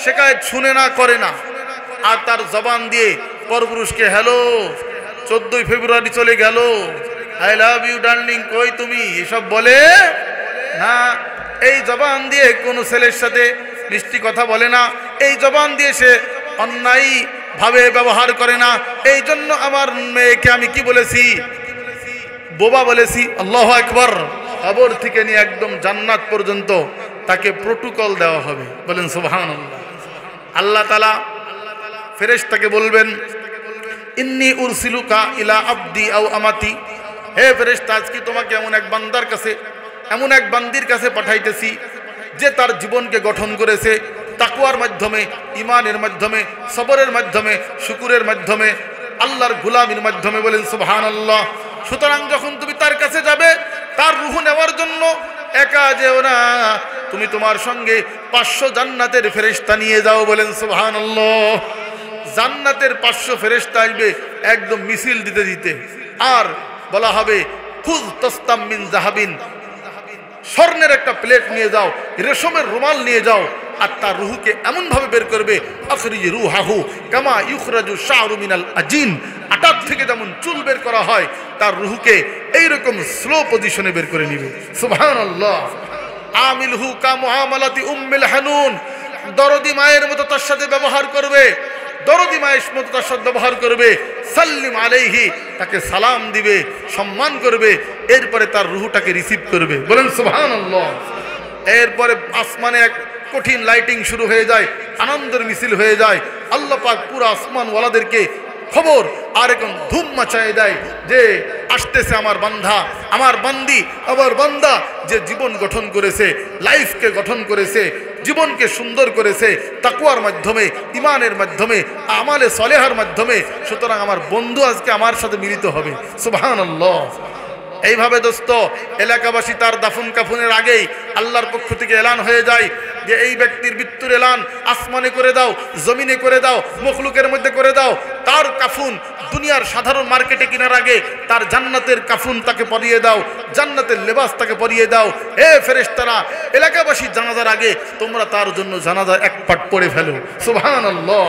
Speaker 1: শিকায়ত শুনে না, করে না। আর তার জবান দিয়ে পরপুরুষকে হ্যালো, 14 ফেব্রুয়ারি চলে গেল, আই লাভ ইউ ডার্লিং, কই তুমি, এসব বলে না। এই জবান দিয়ে কোনো ছেলের সাথে মিষ্টি কথা বলে না, এই জবান দিয়ে সে অন্যায় ভাবে ব্যবহার করে না। এই জন্য আমার মেয়েকে আমি কি বলেছি? বোবা বলেছি। আল্লাহু আকবার। কবর থেকে নিয়ে একদম জান্নাত পর্যন্ত তাকে প্রোটোকল দেওয়া হবে, বলেন সুবহানাল্লাহ। আল্লাহ তাআলা ফেরেশতাকে বলবেন, ইন্নী উরসিলুকা ইলা আবদি আও আমাতি, হে ফেরেশতা, আজকে তোমাকে এমন এক বান্দার কাছে, এমন এক বান্দির কাছে পাঠাইতেছি যে তার জীবনকে গঠন করেছে তাকওয়ার মাধ্যমে, ঈমানের মাধ্যমে, সবরের মাধ্যমে, শুকুরের মাধ্যমে, আল্লাহর গোলামির মাধ্যমে, বলেন সুবহানাল্লাহ। সুতরাং যখন তুমি তার কাছে যাবে, তার রূহ নেওয়ার জন্য একা যেও না, তুমি তোমার সঙ্গে 500 জান্নাতের ফেরেশতা নিয়ে যাও, বলেন সুবহানাল্লাহ। জান্নাতের 500 ফেরেশতা আসবে একদম মিছিল দিতে দিতে, আর বলা হবে খুয তাসতাম মিন যাহাবিন, স্বর্ণের একটা প্লেট নিয়ে যাও, রেশমের রুমাল নিয়ে যাও, আর তার রুহকে এমন ভাবে বের করবে, আখরিজ রুহাহু কামা ইউখরাজু শা'রু মিনাল আজিন, আটার থেকে যেমন চুল বের করা হয়, তার রুহকে এইরকম স্লো পজিশনে বের করে নিবে। সুবহানাল্লাহ। আমিলহু কা মুআমালাতি উম্মিল হানুন, দরদি মায়ের মতো তার সাথে ব্যবহার করবে, দরদি মায়ের মতো তার সাথে ব্যবহার করবে। সাল্লিম আলাইহি, তাকে সালাম দিবে, সম্মান করবে, এরপরে তার রুহটাকে রিসিভ করবে, বলেন সুবহানাল্লাহ। এরপরে আসমানে এক কঠিন লাইটিং শুরু হয়ে যায়, আনন্দের মিছিল হয়ে যায়। আল্লাহ পাক পুরো আসমান ওয়ালাদেরকে খবর আর এখন ধুম মাচায় দেয় যে আসতেছে আমার বান্দা, আমার বান্দি, আমার বান্দা যে জীবন গঠন করেছে, লাইফকে গঠন করেছে, জীবনকে সুন্দর করেছে তাকওয়ার মাধ্যমে, ঈমানের মাধ্যমে, আমালে সলেহার মাধ্যমে। সুতরাং আমার বন্ধু আজকে আমার সাথে মিলিত হবে। সুবহানাল্লাহ। এইভাবে দোস্ত, এলাকাবাসী তার দাফন কাফনের আগেই আল্লাহর পক্ষ থেকে এলান হয়ে যায় যে এই ব্যক্তির মৃত্যুর এলান আসমানে করে দাও, জমিনে করে দাও, মখলুকের মধ্যে করে দাও। তার কাফন দুনিয়ার সাধারণ মার্কেটে কেনার আগে তার জান্নাতের কাফন তাকে পরিয়ে দাও, জান্নাতের লেবাস তাকে পরিয়ে দাও। হে ফেরেশতারা, এলাকাবাসী জানাজার আগে তোমরা তার জন্য জানাজা এক পাঠ পড়ে ফেলো। সুবহানাল্লাহ।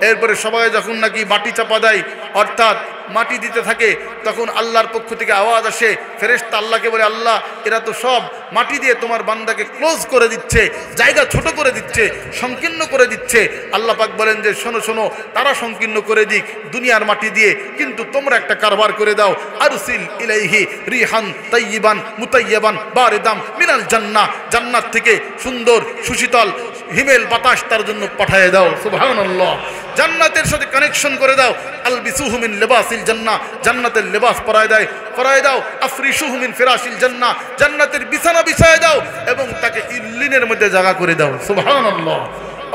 Speaker 1: এরপরে সবাই যখন নাকি মাটি চাপা দেয়, অর্থাৎ মাটি দিতে থাকে, তখন আল্লাহর পক্ষ থেকে আওয়াজ আসে, ফেরেশতা আল্লাহকে বলে, আল্লাহ এরা তো সব মাটি দিয়ে তোমার বান্দাকে ক্লোজ করে দিচ্ছে, জায়গা ছোট করে দিচ্ছে, সংকীর্ণ করে দিচ্ছে। আল্লাহ পাক বলেন যে শোনো শোনো, তারা সংকীর্ণ করে দিক দুনিয়ার মাটি দিয়ে, কিন্তু তোমরা একটা কারবার করে দাও, আরসিল ইলাইহি রিহান তাইয়িবান মুতাইয়্যাবান বারিদাম মিনাল জান্নাহ, জান্নাত থেকে সুন্দর সুশীতল হিমেল বাতাস তার জন্য পাঠিয়ে দাও। সুবহানাল্লাহ। জান্নাতের সাথে কানেকশন করে দাও। আলবিসুহু মিন লিবাসিল জান্নাহ, জান্নাতের লেবাস পরায় দাও। আফরিশুহু মিন ফিরাশিল জান্নাহ, জান্নাতের বিছানা বিছায় দাও এবং তাকে ইল্লিনের মধ্যে জায়গা করে দাও। সুবহানাল্লাহ।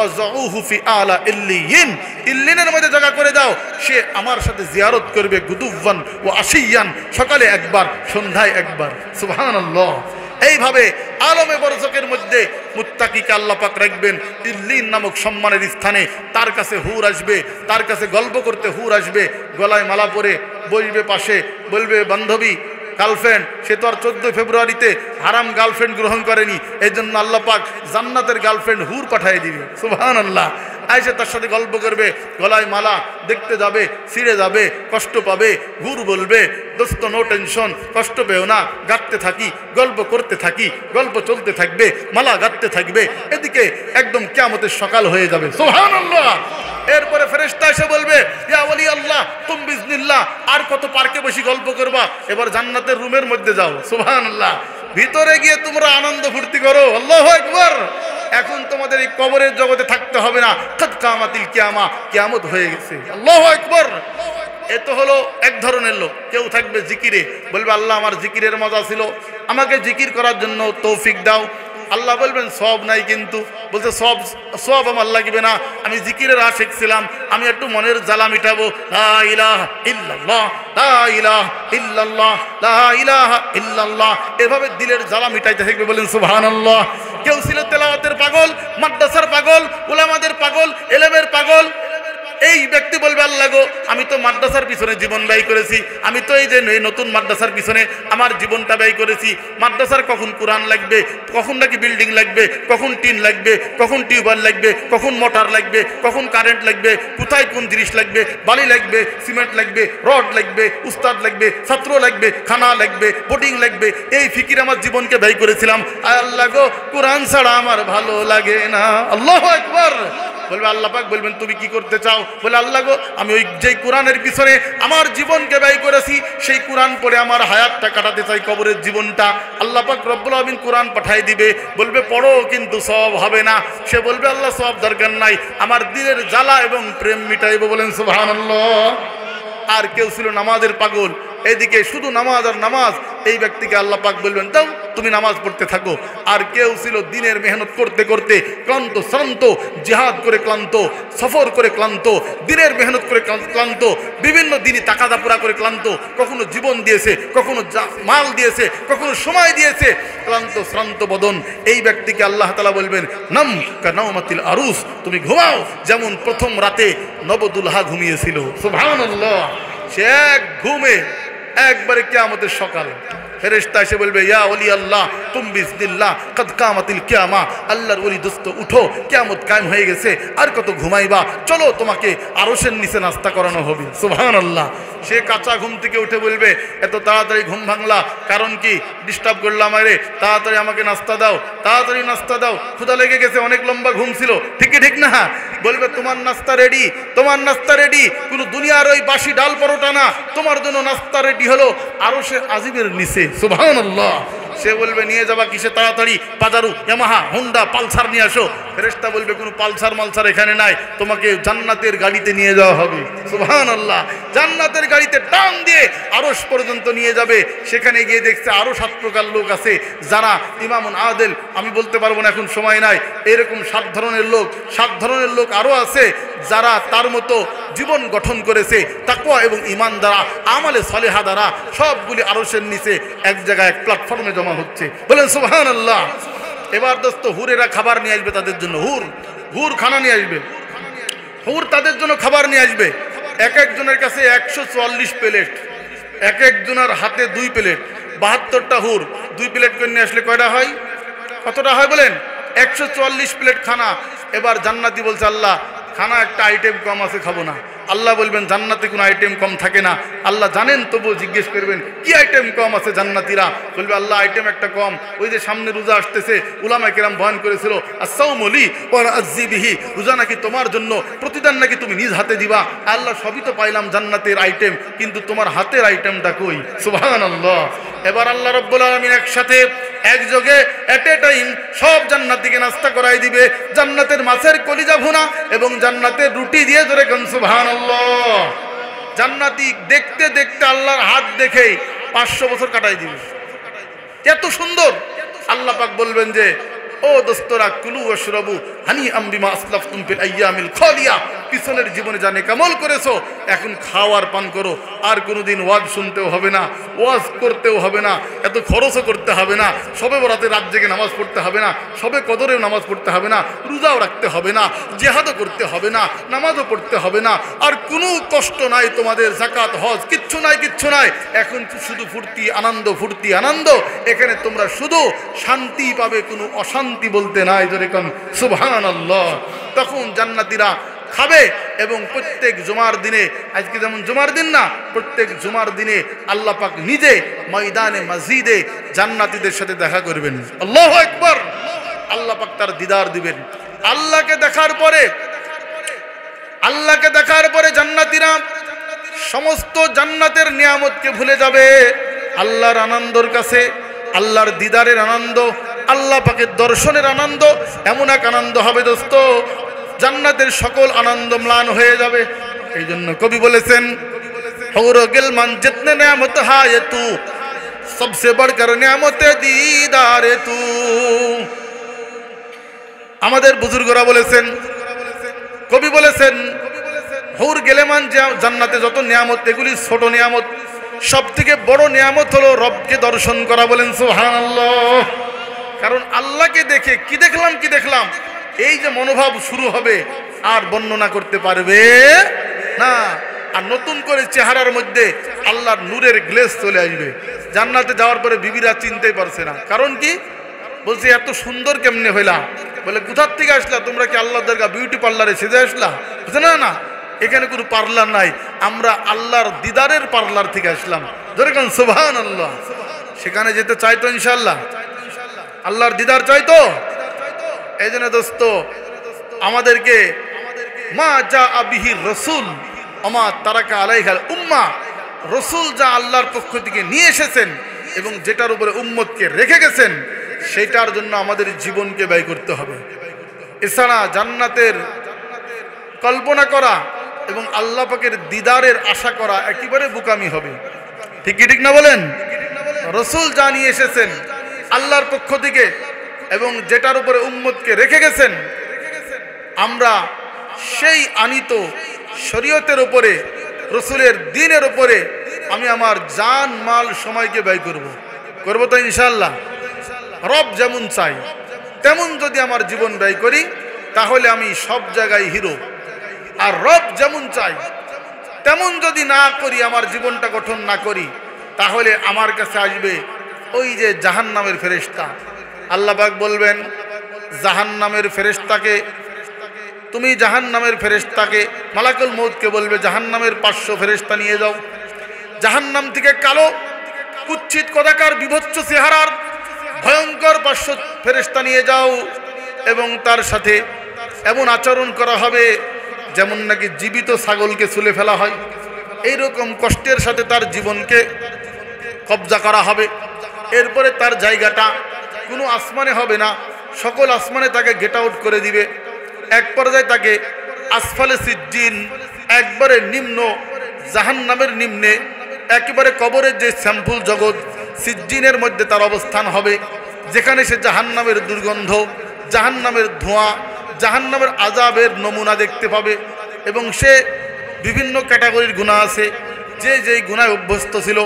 Speaker 1: আযউহু ফি আলা ইল্লিয়িন, ইল্লিনের মধ্যে জায়গা করে দাও, সে আমার সাথে জিয়ারত করবে গুদুওয়ান ও আশিয়ান, সকালে একবার সন্ধ্যায় একবার। সুবহানাল্লাহ। এইভাবে আলমে বরজকের মধ্যে মুত্তাকিকে আল্লাহ পাক রাখবেন ইল্লিন নামক সম্মানের স্থানে। তার কাছে হুর আসবে, তার কাছে গল্প করতে হুর আসবে, গলায় মালা পরে বসবে পাশে, বলবে বান্ধবী গার্লফ্রেন্ড। সে তো আর 14 ফেব্রুয়ারিতে হারাম গার্লফ্রেন্ড গ্রহণ করেনি, এই জন্য আল্লাহ পাক জান্নাতের গার্লফ্রেন্ড হুর পাঠিয়ে দিবে। সুবহানাল্লাহ। আইসে তার সাথে গল্প করবে, গলায় মালা, দেখতে যাবে, ছিঁড়ে যাবে, কষ্ট পাবে, হুর বলবে দোস্ত নো টেনশন, কষ্ট পেও না, গাঁথতে থাকি, গল্প করতে থাকি, গল্প চলতে থাকবে, মালা গাঁথতে থাকবে, এদিকে একদম কিয়ামতের সকাল হয়ে যাবে। সুবহানাল্লাহ। এরপরে ফেরেশতা এসে বলবে ইয়া ওলি আল্লাহ তুম বিজনিল্লাহ, আর কত পার্কে বসে গল্প করবা, এবার জান্নাতের রুমের মধ্যে যাও। সুবহানাল্লাহ। ভিতরে গিয়ে তোমরা আনন্দ ফুর্তি করো। আল্লাহু আকবার। এখন তোমাদের এই কবরের জগতে থাকতে হবে না, কাদ কামাতিল কিয়ামা, কিয়ামত হয়ে গেছে। আল্লাহু আকবার। এ তো হলো এক ধরনের লোক। কেউ থাকবে জিকিরে, বলবে আল্লাহ আমার জিকিরের মজা ছিল, আমাকে জিকির করার জন্য তৌফিক দাও। আল্লাহ বলবেন সব নাই, কিন্তু বলছে সব আমার লাগবে না, আমি জিকিরের আশিক ছিলাম, আমি একটু মনের জ্বালা মিটাবো। লা ইলাহা ইল্লাল্লাহ, লা ইলাহা ইল্লাল্লাহ, লা ইলাহা ইল্লাল্লাহ, এভাবে দিলের জ্বালা মিটাইতে থাকবে। বলেন সুবহানাল্লাহ। কেউ ছিল তেলাওয়াতের পাগল, মাদ্রাসার পাগল, উলামাদের পাগল, এলেমের পাগল। এই ব্যক্তি বলবে আল্লাহ গো আমি তো মাদ্রাসার পিছনে জীবন ব্যয় করেছি, আমি তো এই যে নতুন মাদ্রাসার পিছনে আমার জীবনটা ব্যয় করেছি। মাদ্রাসার কখন কোরআন লাগবে, কখন নাকি বিল্ডিং লাগবে, কখন টিন লাগবে, কখন টিউবওয়েল লাগবে, কখন মোটর লাগবে, কখন কারেন্ট লাগবে, কোথায় কোন জিনিস লাগবে, বালি লাগবে, সিমেন্ট লাগবে, রড লাগবে, উস্তাদ লাগবে, ছাত্র লাগবে, খানা লাগবে, বোর্ডিং লাগবে, এই ফিকির আমার জীবনকে ব্যয় করেছিলাম। আল্লাহ গো কোরআন ছাড়া আমার ভালো লাগে না। আল্লাহু আকবার। বলবে আল্লাহ পাক বলবেন তুমি কি করতে চাও? বলে আল্লাহ গো আমি ওই যেই কোরআনের পিছনে আমার জীবনকে ব্যয় করেছি, সেই কোরআন পড়ে আমার হায়াতটা কাটাতে চাই, কবরের জীবনটা। আল্লাহ পাক রব্বুল আলামিন কোরআন পাঠাই দিবে, বলবে পড়ো কিন্তু সব হবে না। সে বলবে আল্লাহ সব দরকার নাই, আমার দিলের জ্বালা এবং প্রেম মিটাইব। বলেন সুবহানাল্লাহ। আর কেউ ছিল নামাজের পাগল, এদিকে শুধু নামাজ আর নামাজ, এই ব্যক্তিকে আল্লাহ পাক বলবেন দাও তুমি নামাজ পড়তে থাকো। আর কেউ ছিল দিনের মেহনত করতে করতে ক্লান্ত শ্রান্ত, জিহাদ করে ক্লান্ত, সফর করে ক্লান্ত, দিনের মেহনত করে ক্লান্ত, বিভিন্ন দিনই তাকাদা পুরা করে ক্লান্ত, কখনো জীবন দিয়েছে, কখনো মাল দিয়েছে, কখনো সময় দিয়েছে, ক্লান্ত শ্রান্ত বদন। এই ব্যক্তিকে আল্লাহ তাআলা বলবেন নাম কানাউমাতিল আরুস, তুমি ঘুমাও যেমন প্রথম রাতে নবদুলহা ঘুমিয়েছিল। সুবহানাল্লাহ। সে এক ঘুমে একবারে কিয়ামতের সকাল। ফেরেশতা এসে বলবে ইয়া ওলি আল্লাহ তুম বিজনিল্লাহ কাদ কামাতিল কিয়ামা, আল্লাহর ওলি দোস্ত উঠো, কিয়ামত কায়েম হয়ে গেছে, আর কত ঘুমাইবা, চলো তোমাকে আরশের নিচে নাস্তা করানো হবে। সুবহানাল্লাহ। সে কাঁচা ঘুম থেকে উঠে বলবে এত তাড়াতাড়ি ঘুম ভাঙলা, কারণ কি ডিস্টার্ব করলাম, আরে তাড়াতাড়ি আমাকে নাস্তা দাও, তাড়াতাড়ি নাস্তা দাও, ক্ষুধা লেগে গেছে, অনেক লম্বা ঘুম ছিল। ঠিক ঠিক না? বলবে তোমার নাস্তা রেডি, তোমার নাস্তা রেডি, কোনো দুনিয়ার ওই বাসি ডাল পরোটা না, তোমার জন্য নাস্তা রেডি হলো আরশে আজিমের নিচে। সুবহানাল্লাহ। সে বলবে নিয়ে যাবা কিসে, তাড়াতাড়ি পাজারু, ইয়ামাহা, হুন্ডা, পালসার নিয়ে আসো। ফেরেশতা বলবে কোনো পালসার মালসার এখানে নাই, তোমাকে জান্নাতের গাড়িতে নিয়ে যাওয়া হবে। সুবহানাল্লাহ। জান্নাতের গাড়িতে টান দিয়ে আরশ পর্যন্ত নিয়ে যাবে। সেখানে গিয়ে দেখছে আরো 7 প্রকার লোক আছে, যারা ইমামুন আদেল, আমি বলতে পারবো না এখন সময় নাই, এরকম 7 ধরনের লোক, 7 ধরনের লোক আরো আছে যারা তার মতো জীবন গঠন করেছে তাকওয়া এবং ঈমান দ্বারা, আমালে সালেহা দ্বারা, সবগুলি আরশের নিচে এক জায়গায় এক প্ল্যাটফর্মে জমা হচ্ছে। বলেন সুবহানাল্লাহ। এবার দোস্ত হুরেরা খাবার নিয়ে আসবে তাদের জন্য, হুর খানা নিয়ে আসবে, হুর তাদের জন্য খাবার নিয়ে আসবে। এক একজনের কাছে 144 প্লেট, এক একজনের হাতে 2 প্লেট, 72টা হুর 2 প্লেট করে নিয়ে আসলে কয়টা হয়? কতটা হয় বলেন? 144 প্লেট খানা। এবার জান্নাতি বলছে আল্লাহ খানা একটা আইটেম কম আছে, খাবো না। আল্লাহ বলবেন জান্নাতে কোনো আইটেম কম থাকে না। আল্লাহ জানেন, তবুও জিজ্ঞেস করবেন কি আইটেম কম আছে। জান্নাতীরা বলবে আল্লাহ আইটেম একটা কম, ওই যে সামনে রোজা আসতেছে, উলামায়ে কেরাম বয়ান করেছিল আসসাউমু লি ওয়া আযজি বিহি, রোজা নাকি তোমার জন্য, প্রতিদান নাকি তুমি নিজ হাতে দিবা। আল্লাহ সবই তো পাইলাম জান্নাতের আইটেম, কিন্তু তোমার হাতের আইটেমটা কই? সুবহানাল্লাহ। এবার আল্লাহ রাব্বুল আলামিন একসাথে একযোগে এট এ টাইম সব জান্নাতীকে নাস্তা করাই দিবে। জান্নাতের মাছের কলিজা ভুনা এবং জান্নাতের রুটি দিয়ে ধরে কোন সুবহানাল্লাহ। জান্নাতি দেখতে দেখতে আল্লাহর হাত দেখেই 500 বছর কাটাই দিবে, এত সুন্দর। আল্লাহ পাক বলবেন যে ও দোস্তরা কুলু ওয়াশরাবু হানিআম বিমা আসলাফতুম ফিল আইয়ামিল খালিয়া, পিছনের জীবনে যা নেকামল করেছো এখন খাওয়ার পান করো। আর কোনোদিন ওয়াজ শুনতেও হবে না, ওয়াজ করতেও হবে না, এত খরচও করতে হবে না, সবে বরাতে রাত জেগে নামাজ পড়তে হবে না, সবে কদরেও নামাজ পড়তে হবে না, রোজাও রাখতে হবে না, জিহাদও করতে হবে না, নামাজও পড়তে হবে না, আর কোনো কষ্ট নাই তোমাদের, যাকাত হজ কিচ্ছু নাই, কিচ্ছু নাই। এখন শুধু ফুর্তি আনন্দ, ফুর্তি আনন্দ। এখানে তোমরা শুধু শান্তি পাবে, কোনো অশান্তি বলতে নাই। যেরকম সুবহানাল্লাহ। তখন জান্নাতীরা খাবে এবং প্রত্যেক জুমার দিনে, আজকে যেমন জুমার দিন না, প্রত্যেক জুমার দিনে আল্লাহ পাক নিজে ময়দানে মসজিদে জান্নাতীদের সাথে দেখা করবেন। আল্লাহু আকবার। আল্লাহ পাক তার দিদার দিবেন। আল্লাহকে দেখার পরে জান্নাতীরা সমস্ত জান্নাতের নিয়ামতকে ভুলে যাবে। আল্লাহর আনন্দের কাছে, আল্লাহর দিদারের আনন্দ, আল্লাহ পাকের দর্শনের আনন্দ, এমন এক আনন্দ হবে দোস্ত, জান্নাতের সকল আনন্দ ম্লান হয়ে যাবে। এই জন্য কবি বলেছেন, হৌর গিলমান জিতনে নিয়ামত হায় তু, সবসে বড়কর নিয়ামতে দিদারে তু। আমাদের বুজুর্গরা বলেছেন, কবি বলেছেন, হৌর গেলেমান জান্নাতে যত নিয়ামত, এগুলি ছোট নিয়ামত, সব থেকে বড় নিয়ামত হলো রবকে দর্শন করা। বলেন সুবহানাল্লাহ। কারণ আল্লাহকে দেখে কি দেখলাম এই যে মনোভাব শুরু হবে, আর বর্ণনা করতে পারবে না। আর নতুন করে চেহারার মধ্যে আল্লাহর নূরের গ্লেজ চলে আসবে। জান্নাতে যাওয়ার পরে বিবিরা চিনতেই পারছে না। কারণ কি? বলছে এত সুন্দর কেমনে হইলা? বলে কোথার থেকে আসলা? তোমরা কি আল্লাহর দরগা বিউটি পার্লারে সেজে আসলা? বুঝছে না, না, এখানে কোনো পার্লার নাই, আমরা আল্লাহর দিদারের পার্লার থেকে আসলাম। যেরকম সুবহানাল্লাহ। সেখানে যেতে চাইতো ইনশাআল্লাহ, আল্লাহর দিদার চাইতো। এই জন্য দোস্ত, আমাদেরকে মা যা আবিহি রসুল আমা তারাকা আলাইহাল উম্মা, রসুল যা আল্লাহর পক্ষ থেকে নিয়ে এসেছেন এবং যেটার উপরে উম্মতকে রেখে গেছেন, সেটার জন্য আমাদের জীবনকে ব্যয় করতে হবে। এছাড়া জান্নাতের কল্পনা করা এবং আল্লাহ পাকের দিদারের আশা করা একেবারে বোকামি হবে। ঠিক কি ঠিক না বলেন? রসুল যা নিয়ে এসেছেন আল্লাহর পক্ষ থেকে এবং যেটার উপরে উম্মতকে রেখে গেছেন, আমরা সেই আনিত শরীয়তের উপরে, রসুলের দ্বীনের উপরে আমি আমার জান মাল সময়কে ব্যয় করব তো ইনশাআল্লাহ। রব যেমন চাই তেমন যদি আমার জীবন ব্যয় করি, তাহলে আমি সব জায়গায় হিরো। আর রব যেমন চাই তেমন যদি না করি, আমার জীবনটা গঠন না করি, তাহলে আমার কাছে আসবে ওই যে জাহান্নামের ফেরেশতা। আল্লাহ পাক বলবেন জাহান্নামের ফেরেশতাকে, তুমি জাহান্নামের ফেরেশতাকে, মালাকুল মউতকে বলবে জাহান্নামের 500 ফেরেশতা নিয়ে যাও, জাহান্নাম থেকে কালো কুচ্ছিত কদাকার বিভৎস চেহারার ভয়ঙ্কর 500 ফেরেশতা নিয়ে যাও, এবং তার সাথে এমন আচরণ করা হবে যেমন নাকি জীবিত ছাগলকে ছুলে ফেলা হয়। এইরকম কষ্টের সাথে তার জীবনকে কবজা করা হবে। এরপরে তার জায়গাটা কোনো আসমানে হবে না, সকল আসমানে তাকে গেট আউট করে দিবে। এক পর্যায়ে তাকে আসফালে সিজ্জিন, একবারে নিম্ন জাহান্নামের নিম্নে, একেবারে কবরের যে স্যাম্পুল জগৎ সিজ্জিনের মধ্যে তার অবস্থান হবে, যেখানে সে জাহান্নামের দুর্গন্ধ, জাহান্নামের ধোঁয়া, জাহান্নামের আযাবের নমুনা দেখতে পাবে। এবং সে বিভিন্ন ক্যাটাগরির গুনাহ আছে, যে যেই গুনায় অভ্যস্ত ছিল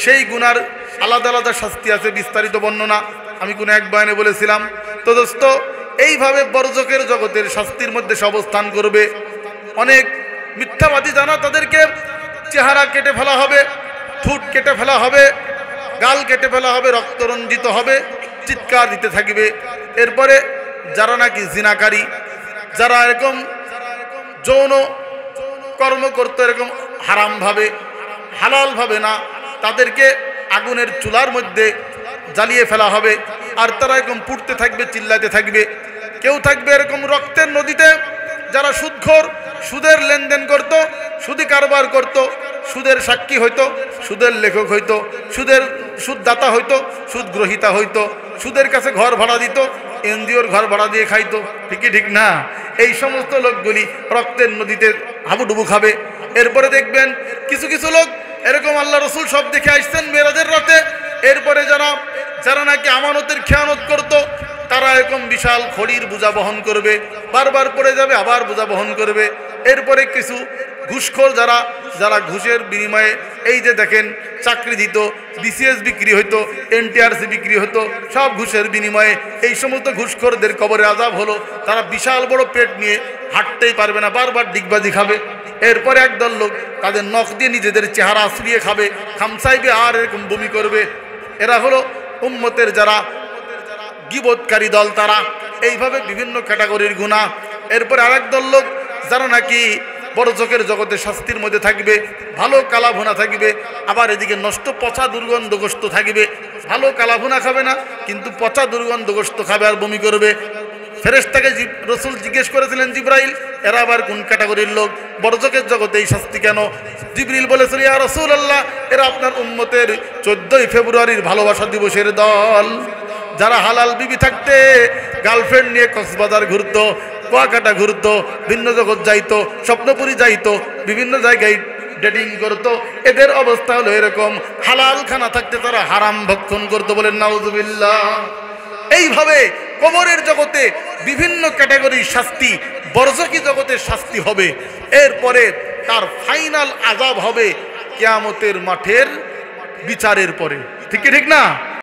Speaker 1: সেই গুনার আলাদা আলাদা শাস্তি আছে, বিস্তারিত বর্ণনা আমি কোনো এক বয়ানে বলেছিলাম। তো দোস্ত, এইভাবে বরজকের জগতের শাস্তির মধ্যে সে অবস্থান করবে। অনেক মিথ্যাবাদী জানা, তাদেরকে চেহারা কেটে ফেলা হবে, ঠোঁট কেটে ফেলা হবে, গাল কেটে ফেলা হবে, রক্তরঞ্জিত হবে, চিৎকার দিতে থাকবে। এরপরে যারা নাকি জিনাকারী, যারা এরকম যৌন কর্ম করতো এরকম হারাম ভাবে, হালাল ভাবে না, তাদেরকে আগুনের চুলার মধ্যে জ্বালিয়ে ফেলা হবে। আর তারা এরকম পুড়তে থাকবে, চিল্লাতে থাকবে। কেউ থাকবে এরকম রক্তের নদীতে, যারা সুদখোর, সুদের লেনদেন করত, সুদি কারবার করত, সুদের সাক্ষী হইতো, সুদের লেখক হইতো, সুদদাতা হইতো, সুদ গ্রহীতা হইতো, সুদের কাছে ঘর ভাড়া দিত, এনজিওর ঘর ভাড়া দিয়ে খাইতো। ঠিকই ঠিক না? এই সমস্ত লোকগুলি রক্তের নদীতে হাবুডুবু খাবে। এরপরে দেখবেন কিছু কিছু লোক এরকম আল্লাহ রসুল সব দেখে আসছেন মেরাজের রাতে। এরপরে যারা নাকি আমানতের খেয়ানত করত, তারা এরকম বিশাল খড়ির বোঝা বহন করবে, বারবার পড়ে যাবে, আবার বোঝা বহন করবে। এরপরে কিছু ঘুষখোর যারা ঘুষের বিনিময়ে এই যে দেখেন চাকরি দিত, বিসিএস বিক্রি হইতো, এনটিআরসি বিক্রি হতো, সব ঘুষের বিনিময়ে এই সমস্ত ঘুষখোরদের কবরে আযাব হলো। তারা বিশাল বড় পেট নিয়ে হাঁটতেই পারবে না, বারবার ডিগবাজি খাবে। এরপরে একদল লোক তাদের নখ দিয়ে নিজেদের চেহারা আশ্রিয়ে খাবে, খামসাইবে আর এরকম বমি করবে। এরা হলো উম্মতের যারা গীবতকারী দল, তারা এইভাবে বিভিন্ন ক্যাটাগরির গুনাহ। এরপরে আরেক দল লোক যারা নাকি বড়জকের জগতে শাস্তির মধ্যে থাকবে, ভালো কালাভুনা থাকবে, আবার এদিকে নষ্ট পচা দুর্গন্ধগ্রস্ত থাকবে। ভালো কালাভুনা খাবে না, কিন্তু পচা দুর্গন্ধগ্রস্ত খাবে আর বমি করবে। ফেরেশতাকে রসুল জিজ্ঞেস করেছিলেন, জিব্রাইল এরা আবার কোন ক্যাটাগরির লোক, বড়জকের জগতে এই শাস্তি কেন? জিবরিল বলেছিল, ইয়া রাসূলুল্লাহ, এরা আপনার উম্মতের 14ই ফেব্রুয়ারির ভালোবাসা দিবসের দল, যারা হালাল বিবি থাকতে গার্লফ্রেন্ড নিয়ে কক্সবাজার ঘুরতো, কুয়াকাটা ঘুরতো, ভিন্ন জগৎ যাইতো, স্বপ্নপুরী যাইতো, বিভিন্ন জায়গায় ডেটিং করতো। এদের অবস্থা হলো এরকম, হালাল খানা থাকতে তারা হারাম ভক্ষণ করতো। বলেন নাউজুবিল্লাহ। এইভাবে কবরের জগতে বিভিন্ন ক্যাটাগরির শাস্তি, বরজকি জগতের শাস্তি হবে। এরপরে তার ফাইনাল আযাব হবে কিয়ামতের মাঠের বিচারের পরে। ঠিক কি ঠিক না?